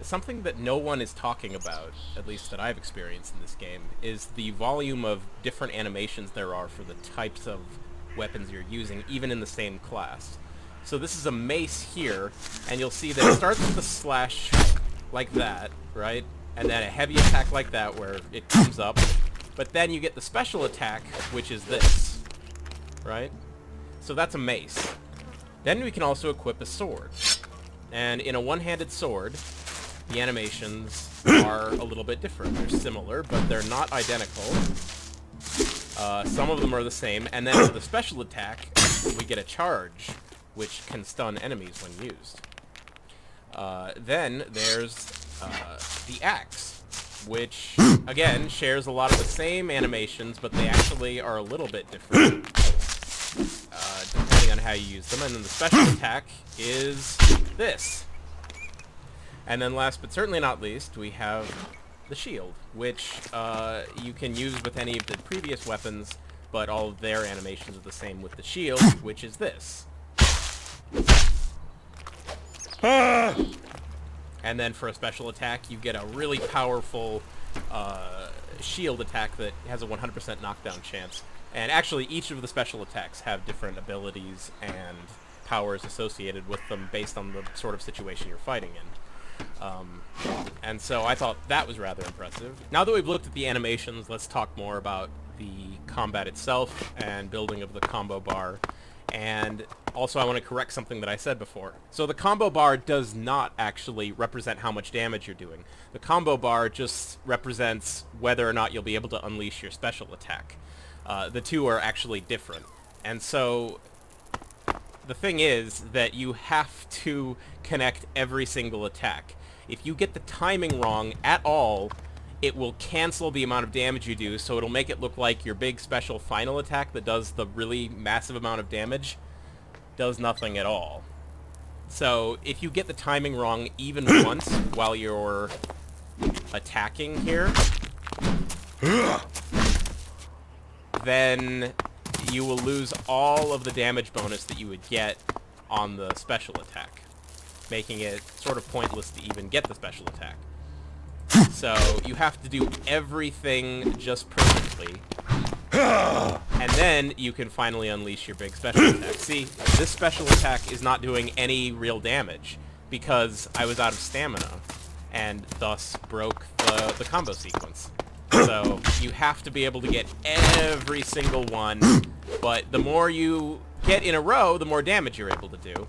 something that no one is talking about, at least that I've experienced in this game, is the volume of different animations there are for the types of weapons you're using, even in the same class. So this is a mace here, and you'll see that it starts with a slash like that, right? And then a heavy attack like that, where it comes up. But then you get the special attack, which is this, right? So that's a mace. Then we can also equip a sword. And in a one-handed sword, the animations are a little bit different. They're similar, but they're not identical. Some of them are the same. And then for the special attack, we get a charge, which can stun enemies when used. Then there's the axe, which, again, shares a lot of the same animations, but they actually are a little bit different, depending on how you use them. And then the special attack is this. And then last but certainly not least, we have the shield, which you can use with any of the previous weapons, but all of their animations are the same with the shield, which is this. And then for a special attack, you get a really powerful shield attack that has a 100% knockdown chance. And actually, each of the special attacks have different abilities and powers associated with them based on the sort of situation you're fighting in. And so I thought that was rather impressive. Now that we've looked at the animations, let's talk more about the combat itself and building of the combo bar. And also I want to correct something that I said before. So the combo bar does not actually represent how much damage you're doing. The combo bar just represents whether or not you'll be able to unleash your special attack. The two are actually different. And so the thing is that you have to connect every single attack. If you get the timing wrong at all, it will cancel the amount of damage you do, so it'll make it look like your big special final attack that does the really massive amount of damage does nothing at all. So if you get the timing wrong even once while you're attacking here, then you will lose all of the damage bonus that you would get on the special attack, making it sort of pointless to even get the special attack. So you have to do everything just perfectly, and then you can finally unleash your big special attack. See, this special attack is not doing any real damage because I was out of stamina, and thus broke the combo sequence. So you have to be able to get every single one, but the more you get in a row, the more damage you're able to do.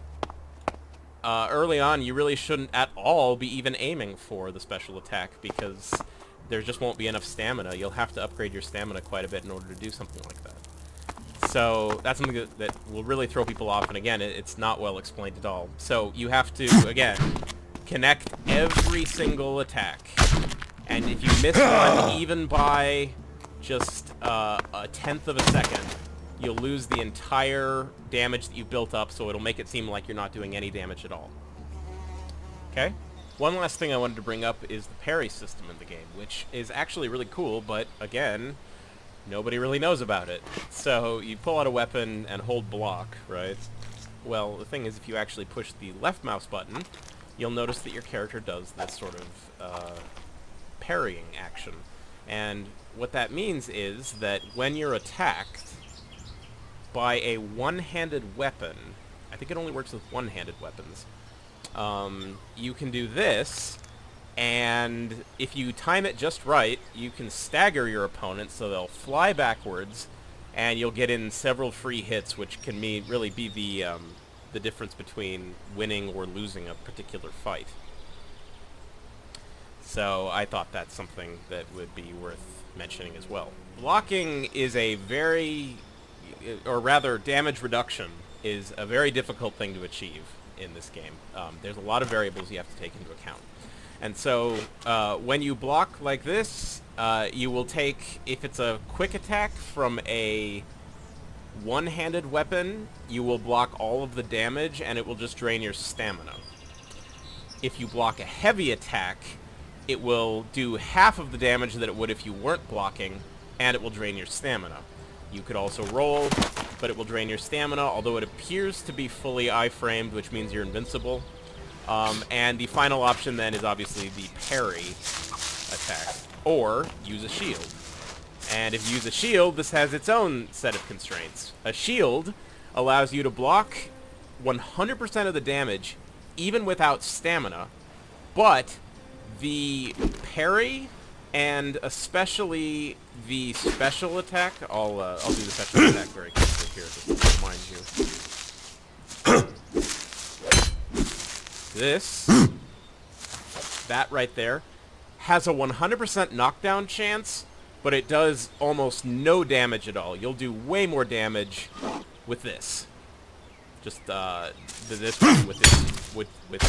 Early on, you really shouldn't at all be even aiming for the special attack because there just won't be enough stamina. You'll have to upgrade your stamina quite a bit in order to do something like that. So that's something that will really throw people off, and again, it's not well explained at all. So you have to, again, connect every single attack. And if you miss one even by just a tenth of a second, you'll lose the entire damage that you've built up, so it'll make it seem like you're not doing any damage at all. Okay? One last thing I wanted to bring up is the parry system in the game, which is actually really cool, but again, nobody really knows about it. So you pull out a weapon and hold block, right? Well, the thing is, if you actually push the left mouse button, you'll notice that your character does this sort of parrying action. And what that means is that when you're attacked by a one-handed weapon, I think it only works with one-handed weapons, you can do this, and if you time it just right, you can stagger your opponent so they'll fly backwards, and you'll get in several free hits, which can really be the difference between winning or losing a particular fight. So I thought that's something that would be worth mentioning as well. Blocking is a very, or rather damage reduction is a very difficult thing to achieve in this game. There's a lot of variables you have to take into account. And so when you block like this, you will take, if it's a quick attack from a one-handed weapon, you will block all of the damage and it will just drain your stamina. If you block a heavy attack, it will do half of the damage that it would if you weren't blocking, and it will drain your stamina. You could also roll, but it will drain your stamina, although it appears to be fully iframed, which means you're invincible. And the final option then is obviously the Parry Attack, or use a shield. And if you use a shield, this has its own set of constraints. A shield allows you to block 100% of the damage, even without stamina, but the parry and especially the special attack, I'll do the special attack very quickly here, just to remind you. That right there, has a 100% knockdown chance, but it does almost no damage at all. You'll do way more damage with this. Just this one with this big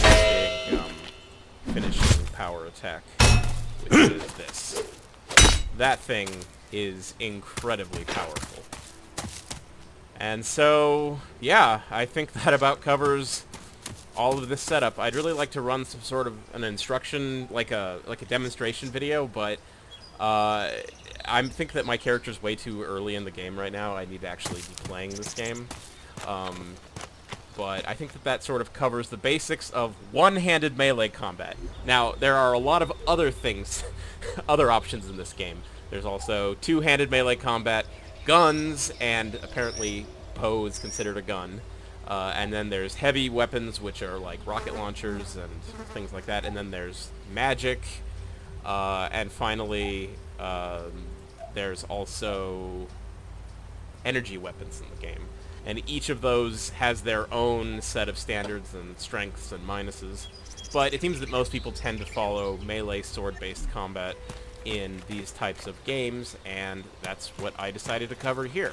finishing power attack, which is this. That thing is incredibly powerful. And so, yeah, I think that about covers all of this setup. I'd really like to run some sort of an instruction, like a demonstration video, but I think that my character's way too early in the game right now. I need to actually be playing this game. But I think that that sort of covers the basics of one-handed melee combat. Now, there are a lot of other things, other options in this game. There's also two-handed melee combat, guns, and apparently bow is considered a gun. And then there's heavy weapons, which are like rocket launchers and things like that. And then there's magic. And finally, there's also energy weapons in the game. And each of those has their own set of standards and strengths and minuses. But it seems that most people tend to follow melee sword-based combat in these types of games, and that's what I decided to cover here.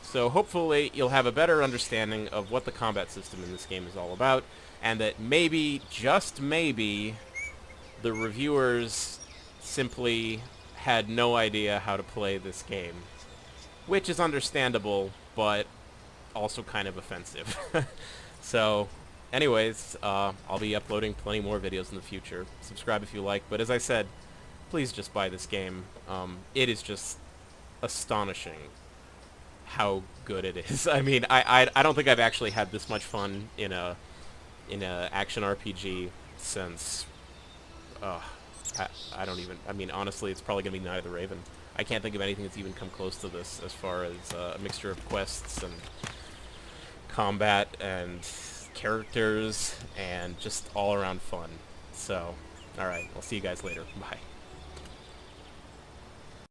So hopefully you'll have a better understanding of what the combat system in this game is all about, and that maybe, just maybe, the reviewers simply had no idea how to play this game. Which is understandable, but also kind of offensive. So, anyways, I'll be uploading plenty more videos in the future. Subscribe if you like, but as I said, please just buy this game. It is just astonishing how good it is. I mean, I don't think I've actually had this much fun in a action RPG since I don't even, I mean, honestly, it's probably gonna be Night of the Raven. I can't think of anything that's even come close to this as far as a mixture of quests and combat and characters and just all around fun. So, alright, I'll see you guys later. Bye.